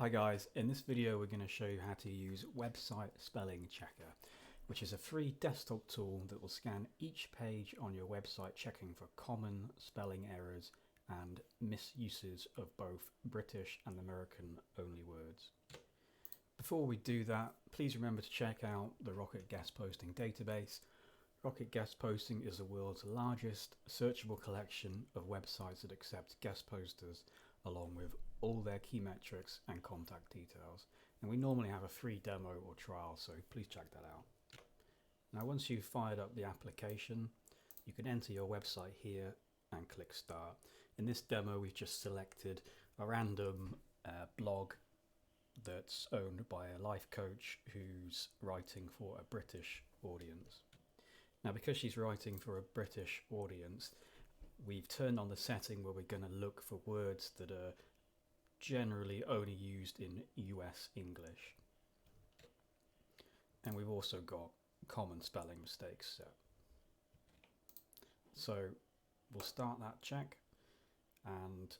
Hi guys, in this video we're going to show you how to use Website Spelling Checker, which is a free desktop tool that will scan each page on your website checking for common spelling errors and misuses of both British and American only words. Before we do that, please remember to check out the Rocket Guest Posting database. Rocket Guest Posting is the world's largest searchable collection of websites that accept guest posters along with all their key metrics and contact details. And we normally have a free demo or trial, so please check that out. Now once you've fired up the application, you can enter your website here and click start. In this demo we've just selected a random blog that's owned by a life coach who's writing for a British audience. Now because she's writing for a British audience, we've turned on the setting where we're going to look for words that are generally only used in US English. And we've also got common spelling mistakes set. So we'll start that check and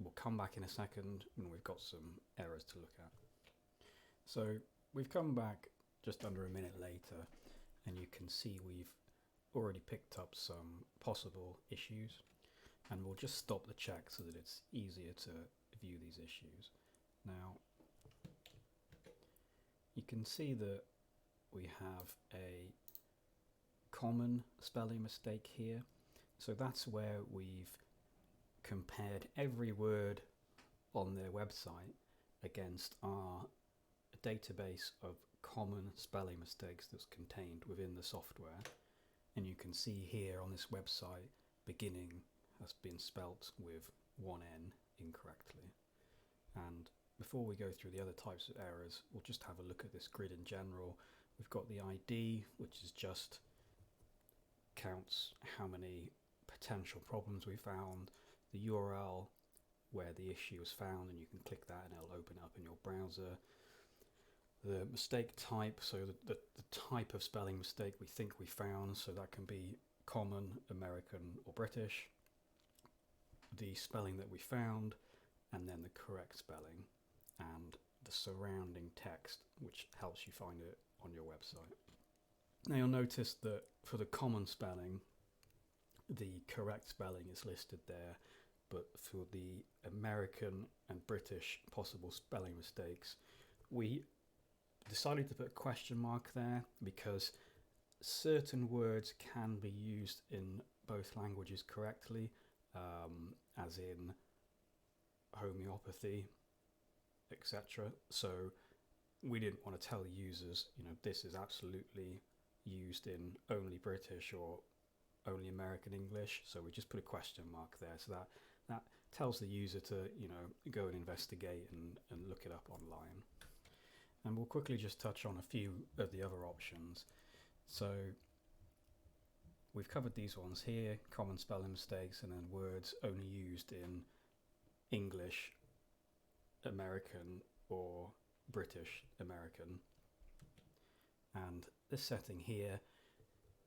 we'll come back in a second when we've got some errors to look at. So we've come back just under a minute later and you can see we've already picked up some possible issues, and we'll just stop the check so that it's easier to view these issues. Now you can see that we have a common spelling mistake here, so that's where we've compared every word on their website against our database of common spelling mistakes that's contained within the software. And you can see here on this website, beginning has been spelt with one N incorrectly. And before we go through the other types of errors, we'll just have a look at this grid in general. We've got the ID, which is just counts how many potential problems we found, the URL where the issue was found, and you can click that and it'll open up in your browser. The mistake type, so the type of spelling mistake we think we found, so that can be common, American or British, the spelling that we found, and then the correct spelling, and the surrounding text which helps you find it on your website. Now you'll notice that for the common spelling, the correct spelling is listed there, but for the American and British possible spelling mistakes, we decided to put a question mark there because certain words can be used in both languages correctly, as in homeopathy, etc. So we didn't want to tell users, this is absolutely used in only British or only American English, so we just put a question mark there, so that tells the user to go and investigate and look it up online. And we'll quickly just touch on a few of the other options. So we've covered these ones here, common spelling mistakes, and then words only used in English, American, or British American. And this setting here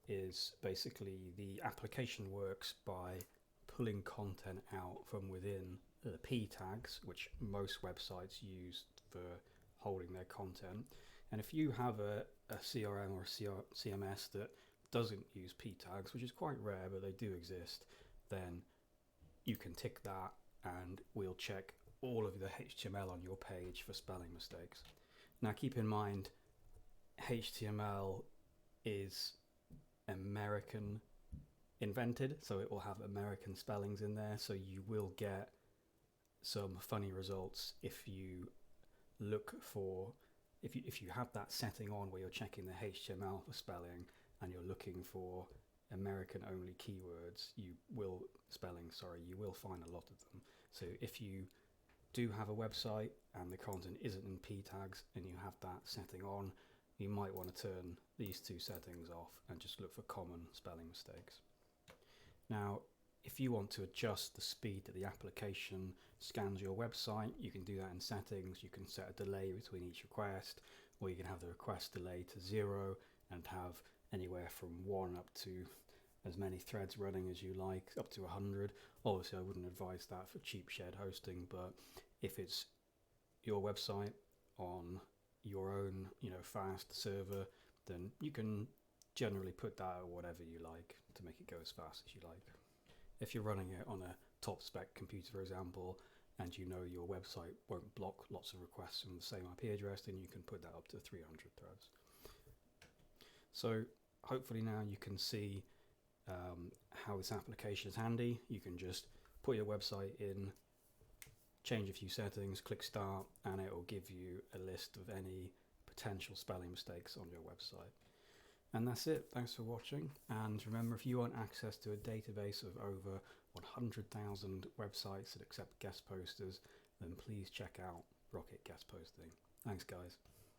is basically the application works by pulling content out from within the P tags, which most websites use for holding their content. And if you have a CRM or a CMS that doesn't use P tags, which is quite rare but they do exist, then you can tick that and we'll check all of the HTML on your page for spelling mistakes. Now keep in mind, HTML is American invented, so it will have American spellings in there, so you will get some funny results if you look for, if you have that setting on where you're checking the HTML for spelling and you're looking for American only keywords, you will find a lot of them. So if you do have a website and the content isn't in P tags and you have that setting on, you might want to turn these two settings off and just look for common spelling mistakes. Now if you want to adjust the speed that the application scans your website, you can do that in settings. You can set a delay between each request, or you can have the request delay to 0 and have anywhere from 1 up to as many threads running as you like, up to 100. Obviously I wouldn't advise that for cheap shared hosting, but if it's your website on your own, fast server, then you can generally put that at whatever you like to make it go as fast as you like. If you're running it on a top spec computer, for example, and your website won't block lots of requests from the same IP address, then you can put that up to 300 threads. So hopefully now you can see how this application is handy. You can just put your website in, change a few settings, click start, and it will give you a list of any potential spelling mistakes on your website. And that's it. Thanks for watching. And remember, if you want access to a database of over 100,000 websites that accept guest posters, then please check out Rocket Guest Posting. Thanks, guys.